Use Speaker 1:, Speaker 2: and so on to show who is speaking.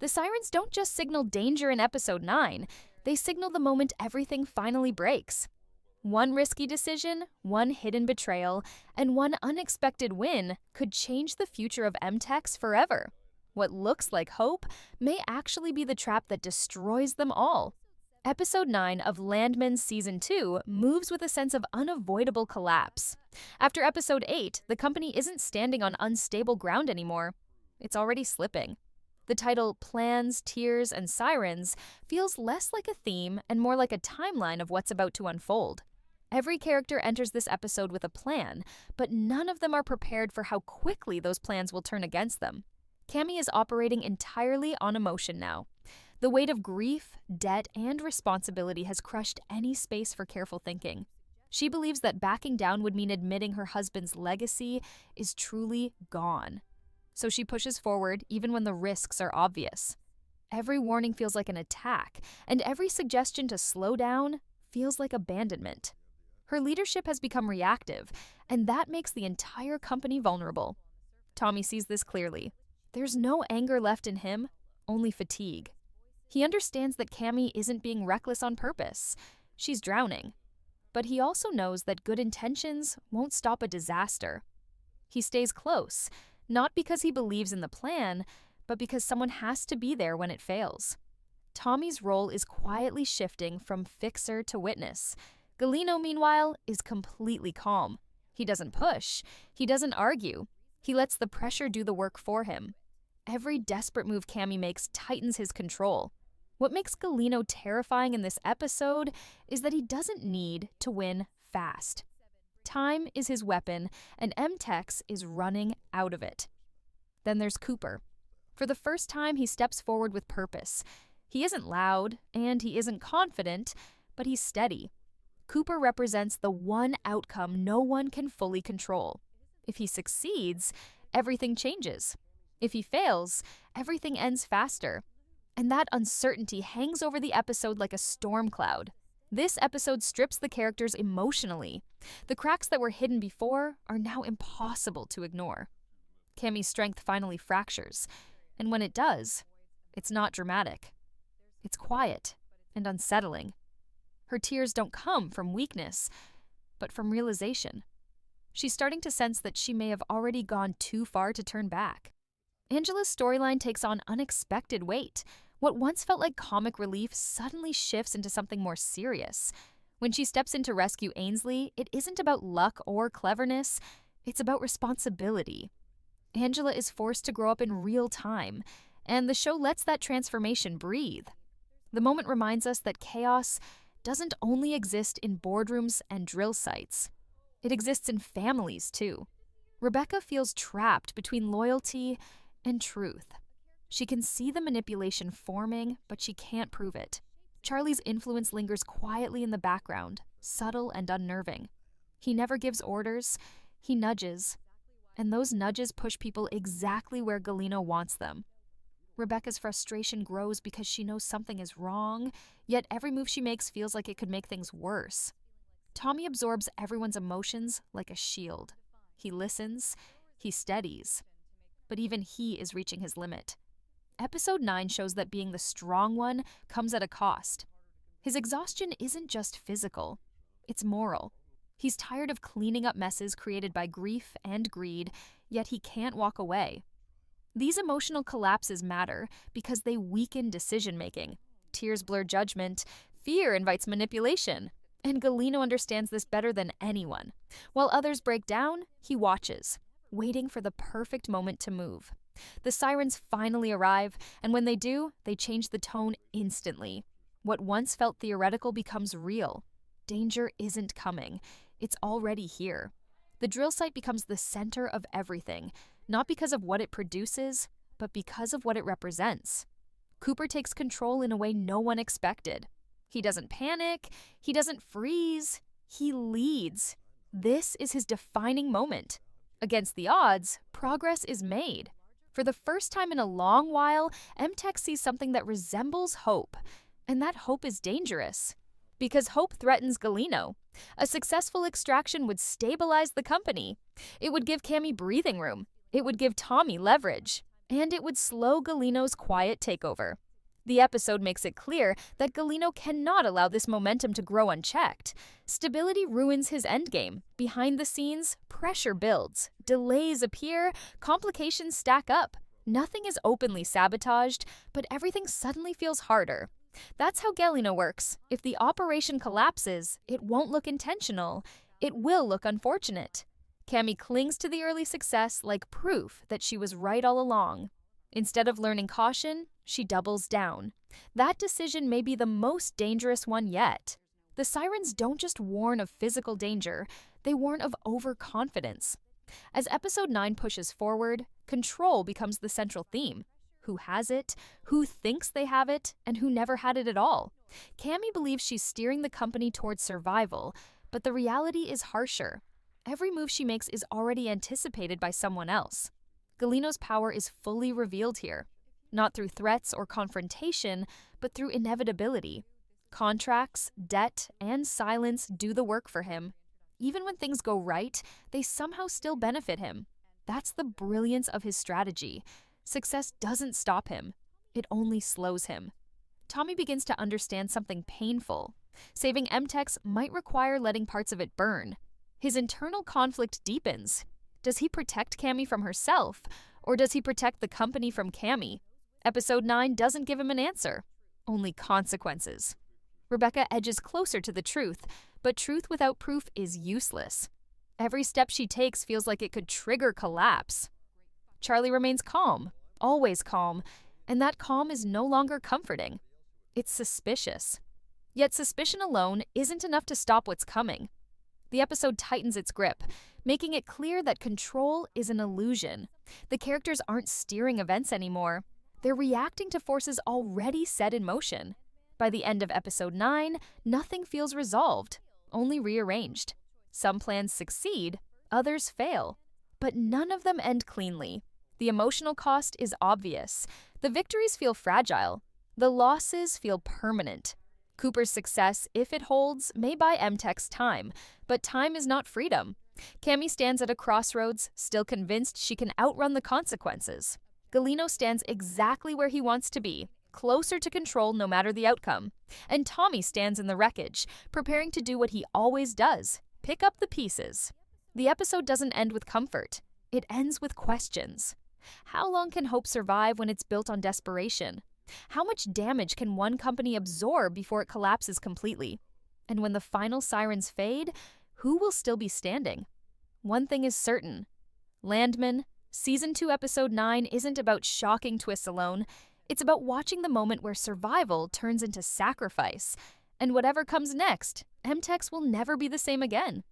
Speaker 1: The sirens don't just signal danger in episode 9, they signal the moment everything finally breaks. One risky decision, one hidden betrayal, and one unexpected win could change the future of MTex forever. What looks like hope may actually be the trap that destroys them all. Episode 9 of Landman Season 2 moves with a sense of unavoidable collapse. After Episode 8, the company isn't standing on unstable ground anymore. It's already slipping. The title Plans, Tears, and Sirens feels less like a theme and more like a timeline of what's about to unfold. Every character enters this episode with a plan, but none of them are prepared for how quickly those plans will turn against them. Cammy is operating entirely on emotion now. The weight of grief, debt, and responsibility has crushed any space for careful thinking. She believes that backing down would mean admitting her husband's legacy is truly gone. So she pushes forward even when the risks are obvious. Every warning feels like an attack, and every suggestion to slow down feels like abandonment. Her leadership has become reactive, and that makes the entire company vulnerable. Tommy sees this clearly. There's no anger left in him, only fatigue. He understands that Cammy isn't being reckless on purpose. She's drowning. But he also knows that good intentions won't stop a disaster. He stays close, not because he believes in the plan, but because someone has to be there when it fails. Tommy's role is quietly shifting from fixer to witness. Galino, meanwhile, is completely calm. He doesn't push. He doesn't argue. He lets the pressure do the work for him. Every desperate move Cammy makes tightens his control. What makes Galino terrifying in this episode is that he doesn't need to win fast. Time is his weapon, and MTex is running out of it. Then there's Cooper. For the first time, he steps forward with purpose. He isn't loud, and he isn't confident, but he's steady. Cooper represents the one outcome no one can fully control. If he succeeds, everything changes. If he fails, everything ends faster. And that uncertainty hangs over the episode like a storm cloud. This episode strips the characters emotionally. The cracks that were hidden before are now impossible to ignore. Cammy's strength finally fractures, and when it does, it's not dramatic. It's quiet and unsettling. Her tears don't come from weakness, but from realization. She's starting to sense that she may have already gone too far to turn back. Angela's storyline takes on unexpected weight. What once felt like comic relief suddenly shifts into something more serious. When she steps in to rescue Ainsley, it isn't about luck or cleverness, it's about responsibility. Angela is forced to grow up in real time, and the show lets that transformation breathe. The moment reminds us that chaos doesn't only exist in boardrooms and drill sites. It exists in families, too. Rebecca feels trapped between loyalty and truth. She can see the manipulation forming, but she can't prove it. Charlie's influence lingers quietly in the background, subtle and unnerving. He never gives orders, he nudges. And those nudges push people exactly where Galino wants them. Rebecca's frustration grows because she knows something is wrong, yet every move she makes feels like it could make things worse. Tommy absorbs everyone's emotions like a shield. He listens, he steadies. But even he is reaching his limit. Episode 9 shows that being the strong one comes at a cost. His exhaustion isn't just physical, it's moral. He's tired of cleaning up messes created by grief and greed, yet he can't walk away. These emotional collapses matter because they weaken decision-making. Tears blur judgment, fear invites manipulation, and Galino understands this better than anyone. While others break down, he watches, waiting for the perfect moment to move. The sirens finally arrive, and when they do, they change the tone instantly. What once felt theoretical becomes real. Danger isn't coming. It's already here. The drill site becomes the center of everything, not because of what it produces, but because of what it represents. Cooper takes control in a way no one expected. He doesn't panic, he doesn't freeze, he leads. This is his defining moment. Against the odds, progress is made. For the first time in a long while, MTex sees something that resembles hope, and that hope is dangerous. Because hope threatens Galino. A successful extraction would stabilize the company. It would give Cammy breathing room. It would give Tommy leverage. and it would slow Galino's quiet takeover. The episode makes it clear that Galino cannot allow this momentum to grow unchecked. Stability ruins his endgame. Behind the scenes, pressure builds, delays appear, complications stack up. Nothing is openly sabotaged, but everything suddenly feels harder. That's how Galino works. If the operation collapses, it won't look intentional. It will look unfortunate. Cammy clings to the early success like proof that she was right all along. Instead of learning caution, she doubles down. That decision may be the most dangerous one yet. The sirens don't just warn of physical danger, they warn of overconfidence. As episode 9 pushes forward, control becomes the central theme. Who has it, who thinks they have it, and who never had it at all. Cammy believes she's steering the company towards survival, but the reality is harsher. Every move she makes is already anticipated by someone else. Galino's power is fully revealed here, not through threats or confrontation, but through inevitability. Contracts, debt, and silence do the work for him. Even when things go right, they somehow still benefit him. That's the brilliance of his strategy. Success doesn't stop him. It only slows him. Tommy begins to understand something painful. Saving MTex might require letting parts of it burn. His internal conflict deepens. Does he protect Cammy from herself, or does he protect the company from Cammy? Episode 9 doesn't give him an answer, only consequences. Rebecca edges closer to the truth, but truth without proof is useless. Every step she takes feels like it could trigger collapse. Charlie remains calm, always calm, and that calm is no longer comforting. It's suspicious. Yet suspicion alone isn't enough to stop what's coming. The episode tightens its grip, making it clear that control is an illusion. The characters aren't steering events anymore. They're reacting to forces already set in motion. By the end of episode 9, nothing feels resolved, only rearranged. Some plans succeed, others fail, but none of them end cleanly. The emotional cost is obvious. The victories feel fragile. The losses feel permanent. Cooper's success, if it holds, may buy MTex time, but time is not freedom. Cammy stands at a crossroads, still convinced she can outrun the consequences. Galino stands exactly where he wants to be, closer to control no matter the outcome. And Tommy stands in the wreckage, preparing to do what he always does, pick up the pieces. The episode doesn't end with comfort. It ends with questions. How long can hope survive when it's built on desperation? How much damage can one company absorb before it collapses completely? And when the final sirens fade, who will still be standing? One thing is certain. Landman, Season 2, Episode 9 isn't about shocking twists alone. It's about watching the moment where survival turns into sacrifice. And whatever comes next, MTex will never be the same again.